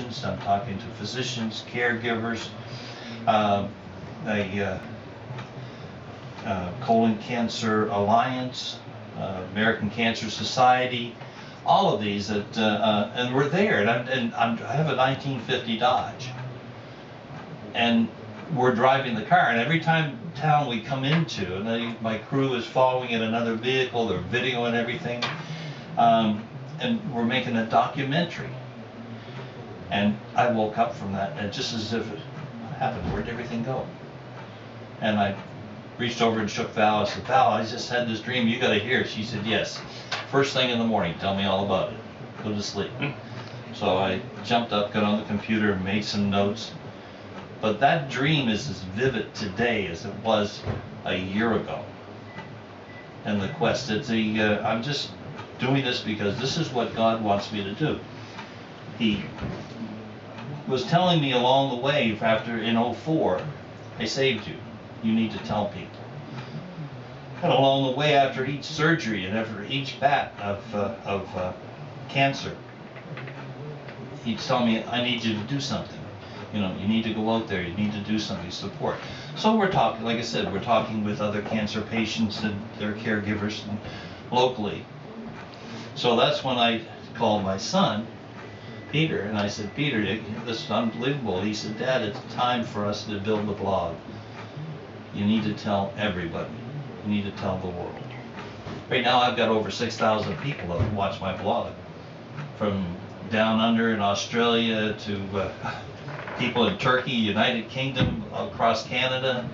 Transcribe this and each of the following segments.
patients, I'm talking to physicians, caregivers, the Colon Cancer Alliance, American Cancer Society, all of these that, and we're there, and I have a 1950 Dodge, and we're driving the car, and every town we come into, and my crew is following in another vehicle, they're videoing everything, and we're making a documentary. And I woke up from that, and just as if it happened, where'd everything go? And I reached over and shook Val. I said, Val, I just had this dream, you gotta hear it. She said, yes. First thing in the morning, tell me all about it. Go to sleep. So I jumped up, got on the computer, made some notes. But that dream is as vivid today as it was a year ago. And the quest, I'm just doing this because this is what God wants me to do. He was telling me along the way, in 04, I saved you. You need to tell people. And along the way, after each surgery and after each bat of cancer, he'd tell me, I need you to do something. You know, you need to go out there, you need to do something, support. So we're talking, like I said, we're talking with other cancer patients and their caregivers locally. So that's when I called my son, Peter, and I said, Peter, this is unbelievable. He said, Dad, it's time for us to build the blog. You need to tell everybody. You need to tell the world. Right now I've got over 6,000 people that watch my blog. From down under in Australia to people in Turkey, United Kingdom, across Canada,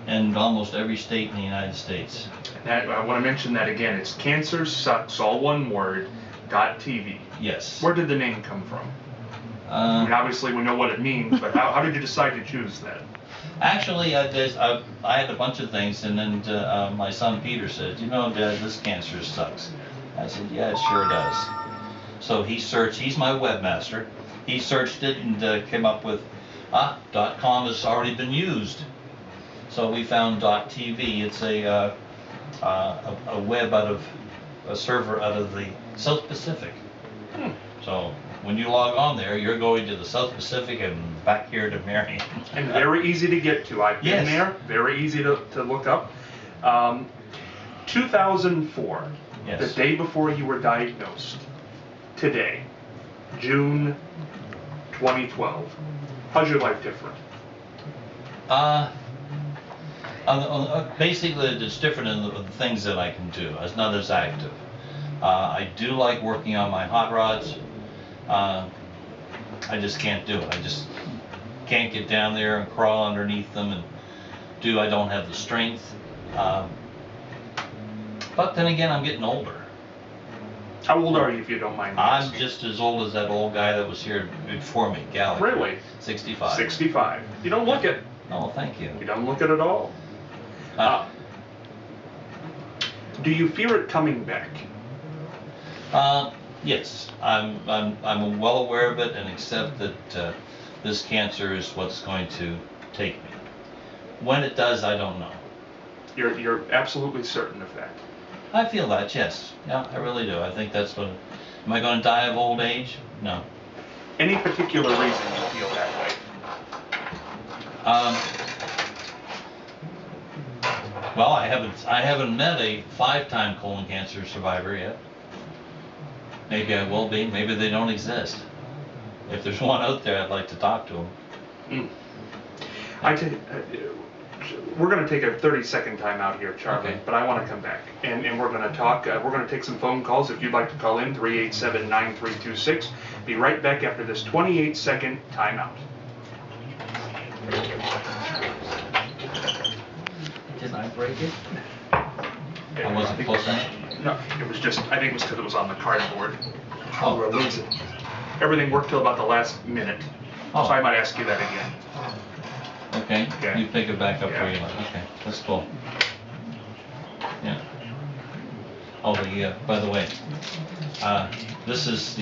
and almost every state in the United States. I want to mention that again. It's Cancer Sucks, all one word, .tv. Yes. Where did the name come from? I mean, obviously we know what it means, but how did you decide to choose that? Actually, I had a bunch of things, and then my son Peter said, you know, Dad, this cancer sucks. I said, yeah, it sure does. So he searched, he's my webmaster, he searched it and came up with, .com has already been used. So we found .tv. It's a web a server out of the South Pacific. So when you log on there, you're going to the South Pacific and back here to Marion. And very easy to get to. I've been there. Very easy to look up. 2004, yes. The day before you were diagnosed. Today, June 2012. How's your life different? Basically, it's different in the things that I can do. It's not as active. I do like working on my hot rods. I just can't do it. I just can't get down there and crawl underneath them and I don't have the strength. But then again, I'm getting older. How old are you, if you don't mind me asking? I'm just as old as that old guy that was here before me, Gallagher. Really? 65. 65. You don't look it. Oh, thank you. You don't look it at all. Do you fear it coming back? Yes, I'm well aware of it and accept that this cancer is what's going to take me. When it does, I don't know. You're absolutely certain of that? I feel that, yes. Yeah, I really do. I think that's what. Am I going to die of old age? No. Any particular reason you feel that way? Well, I haven't met a 5-time colon cancer survivor yet. Maybe I will be. Maybe they don't exist. If there's one out there, I'd like to talk to them. We're going to take a 30-second time out here, Charlie, okay. But I want to come back. And we're going to talk. We're going to take some phone calls. If you'd like to call in, 387-9326. Be right back after this 28-second timeout. Didn't I break it? I wasn't close enough? No, it was just, I think it was because it was on the cardboard. Oh. We'll lose it. Everything worked till about the last minute. Oh. So I might ask you that again. Okay. Okay. You pick it back up Yeah. where you like. Okay, that's cool. Yeah. Oh, by the way, this is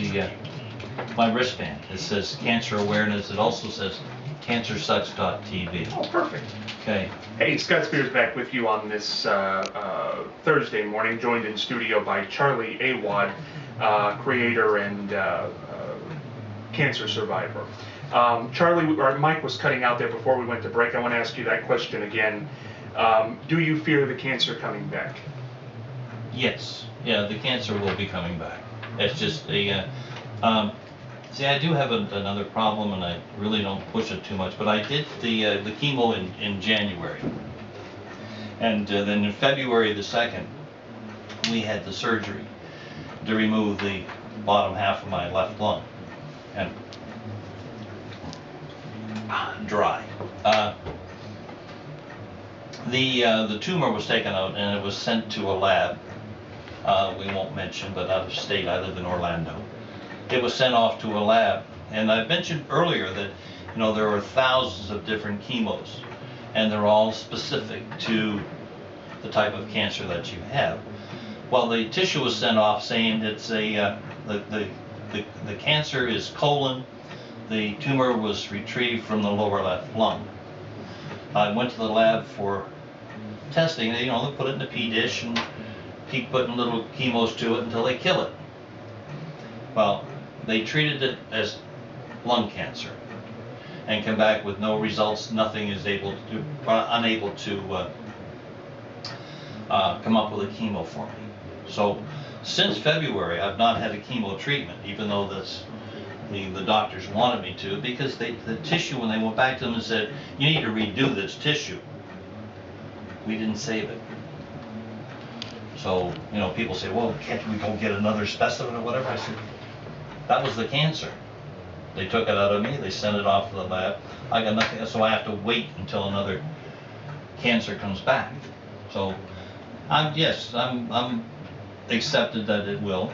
my wristband. It says cancer awareness. It also says cancersucks.tv. Oh, perfect. Okay. Hey, Scott Spears back with you on this Thursday morning, joined in studio by Charlie Awad, creator and cancer survivor. Charlie, or Mike was cutting out there before we went to break. I want to ask you that question again. Do you fear the cancer coming back? Yes. Yeah, the cancer will be coming back. It's just a, see, I do have another problem, and I really don't push it too much, but I did the chemo in January. And then in February the 2nd, we had the surgery to remove the bottom half of my left lung. And dry. The tumor was taken out and it was sent to a lab. We won't mention, but out of state. I live in Orlando. It was sent off to a lab, and I mentioned earlier that there are thousands of different chemos, and they're all specific to the type of cancer that you have. Well, the tissue was sent off saying it's the cancer is colon. The tumor was retrieved from the lower left lung. I went to the lab for testing. They put it in a pea dish and keep putting little chemos to it until they kill it. Well, they treated it as lung cancer and come back with no results. Nothing is unable to come up with a chemo for me. So since February, I've not had a chemo treatment, even though the doctors wanted me to, because the tissue, when they went back to them and said, you need to redo this tissue, we didn't save it. So, people say, well, can't we go get another specimen or whatever? I said, that was the cancer. They took it out of me, they sent it off to the lab. I got nothing, so I have to wait until another cancer comes back. So, I'm accepted that it will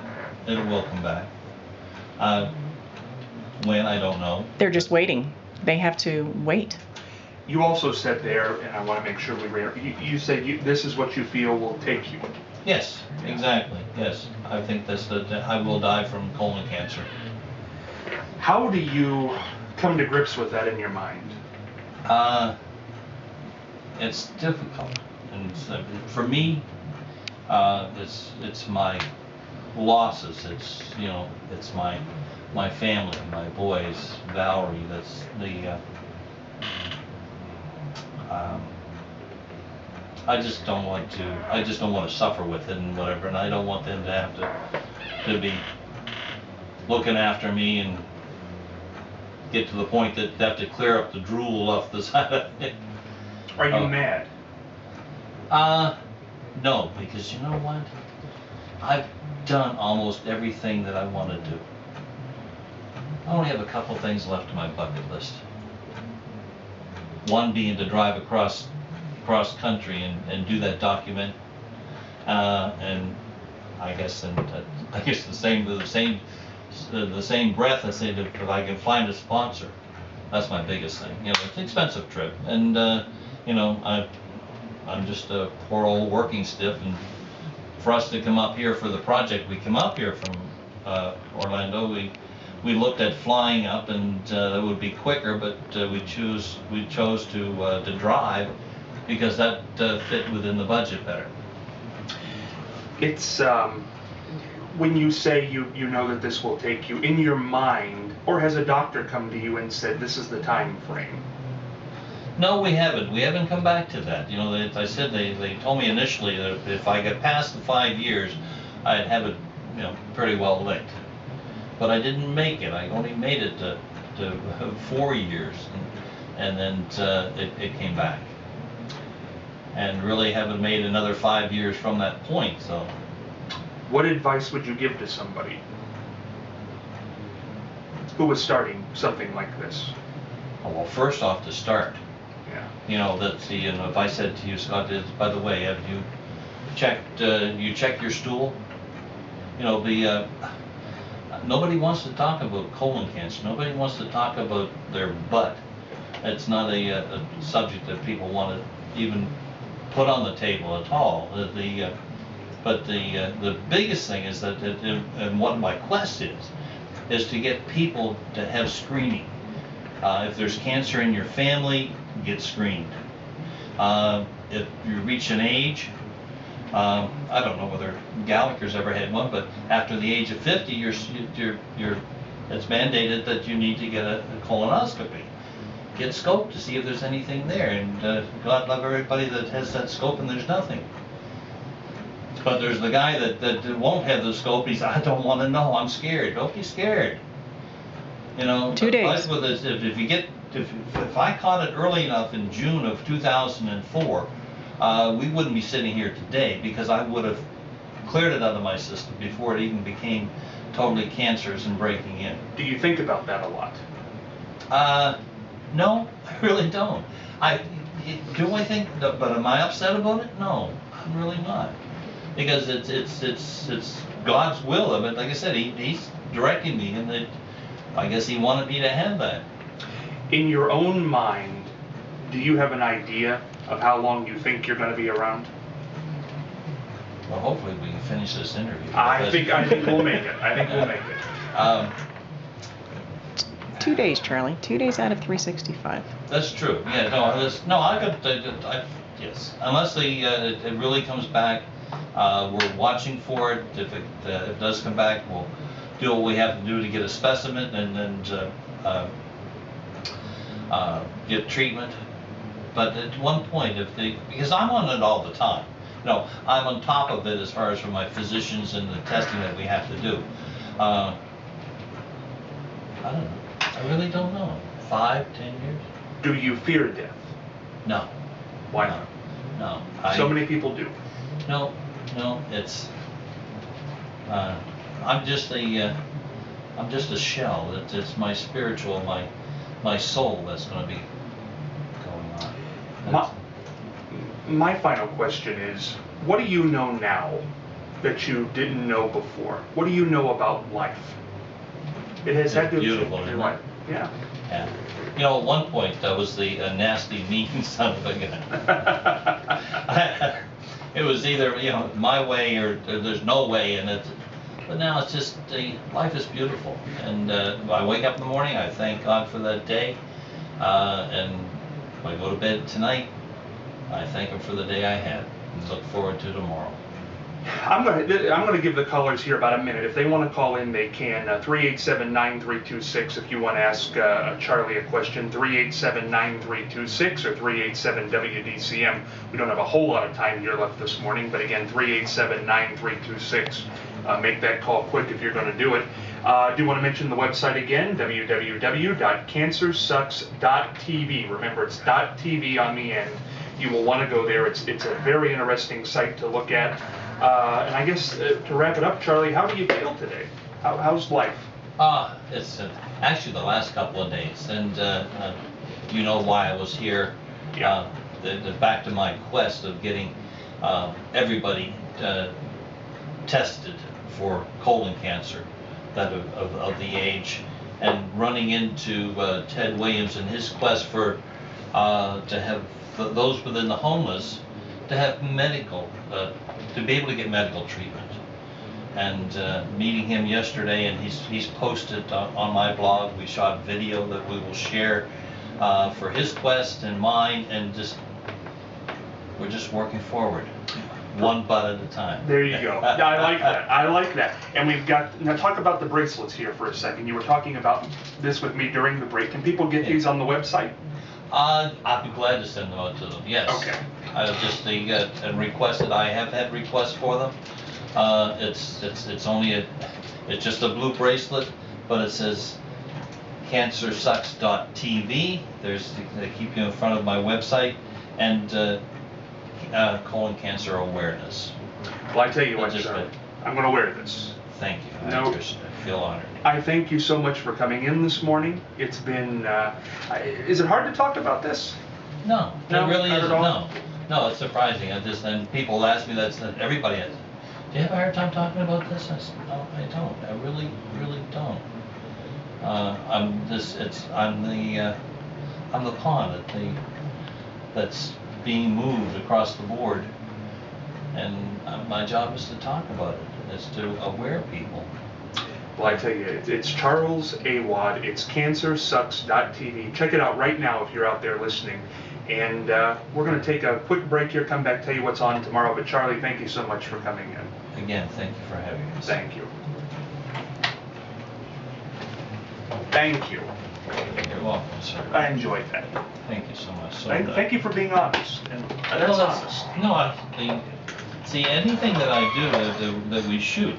come back. When, I don't know. They're just waiting. They have to wait. You also said there, and I want to make sure you said this is what you feel will take you. Yes, exactly. Yes, I think I will die from colon cancer. How do you come to grips with that in your mind? It's difficult, and for me, it's my losses. It's my family, my boys, Valerie. That's the. I just don't want to suffer with it and whatever, and I don't want them to have to be looking after me and get to the point that they have to clear up the drool off the side of it. Are you mad? No, because you know what? I've done almost everything that I want to do. I only have a couple things left on my bucket list. One being to drive across country and do that document, and I guess the same breath I say that if I can find a sponsor, that's my biggest thing. It's an expensive trip, and I'm just a poor old working stiff, and for us to come up here for the project, we come up here from Orlando. We looked at flying up, and that would be quicker, but we chose to drive because that fit within the budget better. It's when you say you know that this will take you, in your mind, or has a doctor come to you and said this is the time frame? No, we haven't. We haven't come back to that. I said they told me initially that if I get past the 5 years, I'd have it, pretty well licked. But I didn't make it. I only made it to 4 years, and then it came back. And really haven't made another 5 years from that point. So, what advice would you give to somebody who was starting something like this? Well, first off, to start. Yeah. If I said to you, Scott, by the way, have you checked your stool? Nobody wants to talk about colon cancer. Nobody wants to talk about their butt. It's not a subject that people want to even put on the table at all. But the biggest thing is that, and what my quest is to get people to have screening. If there's cancer in your family, get screened. If you reach an age, I don't know whether Gallagher's ever had one, but after the age of 50, your it's mandated that you need to get a colonoscopy. Get scoped to see if there's anything there, and God love everybody that has that scope and there's nothing. But there's the guy that won't have the scope. He's, I don't want to know. I'm scared. Don't be scared. You know. 2 days. But with this, if I caught it early enough in June of 2004, we wouldn't be sitting here today because I would have cleared it out of my system before it even became totally cancerous and breaking in. Do you think about that a lot? No, I really don't. Do I think? But am I upset about it? No, I'm really not. Because it's God's will of it. Like I said, He's directing me, and I guess He wanted me to have that. In your own mind, do you have an idea of how long you think you're going to be around? Well, hopefully we can finish this interview. I think we'll make it. I think we'll make it. 2 days, Charlie. 2 days out of 365. That's true. Yeah. No. Yes. Unless it really comes back, we're watching for it. If it does come back, we'll do what we have to do to get a specimen and then get treatment. But at one point, because I'm on it all the time. No, I'm on top of it as far as for my physicians and the testing that we have to do. I don't know. I really don't know. 5, 10 years? Do you fear death? No. Why not? No. So many people do. No. It's. I'm just a shell. It's my spiritual, my soul that's going to be going on. My final question is, what do you know now that you didn't know before? What do you know about life? It has had to beautiful, change your isn't life. it? Yeah. Yeah. You know, at one point I was the nasty, mean son of a gun. It was either my way or there's no way, and but now it's just life is beautiful, and I wake up in the morning, I thank God for that day, and when I go to bed tonight, I thank Him for the day I had, and look forward to tomorrow. I'm gonna give the callers here about a minute. If they want to call in, they can. 387-9326 if you want to ask Charlie a question. 387-9326 or 387-WDCM. We don't have a whole lot of time here left this morning, but again, 387-9326. Make that call quick if you're going to do it. I do want to mention the website again, www.cancersucks.tv. Remember, it's .tv on the end. You will want to go there. It's a very interesting site to look at. And I guess to wrap it up, Charlie, how do you feel today? How's life? It's actually the last couple of days, and you know why I was here. Yeah. Back to my quest of getting everybody tested for colon cancer, that of the age, and running into Ted Williams and his quest for to have those within the homeless to have medical, to be able to get medical treatment. And meeting him yesterday, and he's posted on my blog. We shot video that we will share for his quest and mine, and we're just working forward, one butt at a time. There you go. I like that. I like that. And we've got, now talk about the bracelets here for a second. You were talking about this with me during the break. Can people get these on the website? I'd be glad to send them out to them. Yes. Okay. Just and requested. I have had requests for them. It's just a blue bracelet, but it says cancersucks.tv. They keep you in front of my website, and colon cancer awareness. Well, I tell you what, Charlie, I'm going to wear this. Thank you. No. I feel honored. I thank you so much for coming in this morning. It's been, is it hard to talk about this? No, No, it really not at isn't. all? No, it's surprising. And people ask me that. Everybody has. Do you have a hard time talking about this? I said, no, I don't. I really, really don't. I'm the pawn that's being moved across the board, and my job is to talk about it. Is to aware people. Well, I tell you, it's Charles Awad. It's cancersucks.tv. Check it out right now if you're out there listening. And we're going to take a quick break here, come back, tell you what's on tomorrow. But Charlie, thank you so much for coming in. Again, thank you for having us. Thank you. Thank you. You're welcome, sir. I enjoyed that. Thank you so much. So, Thank you for being honest. And that's honest. No, see, anything that I do that we shoot,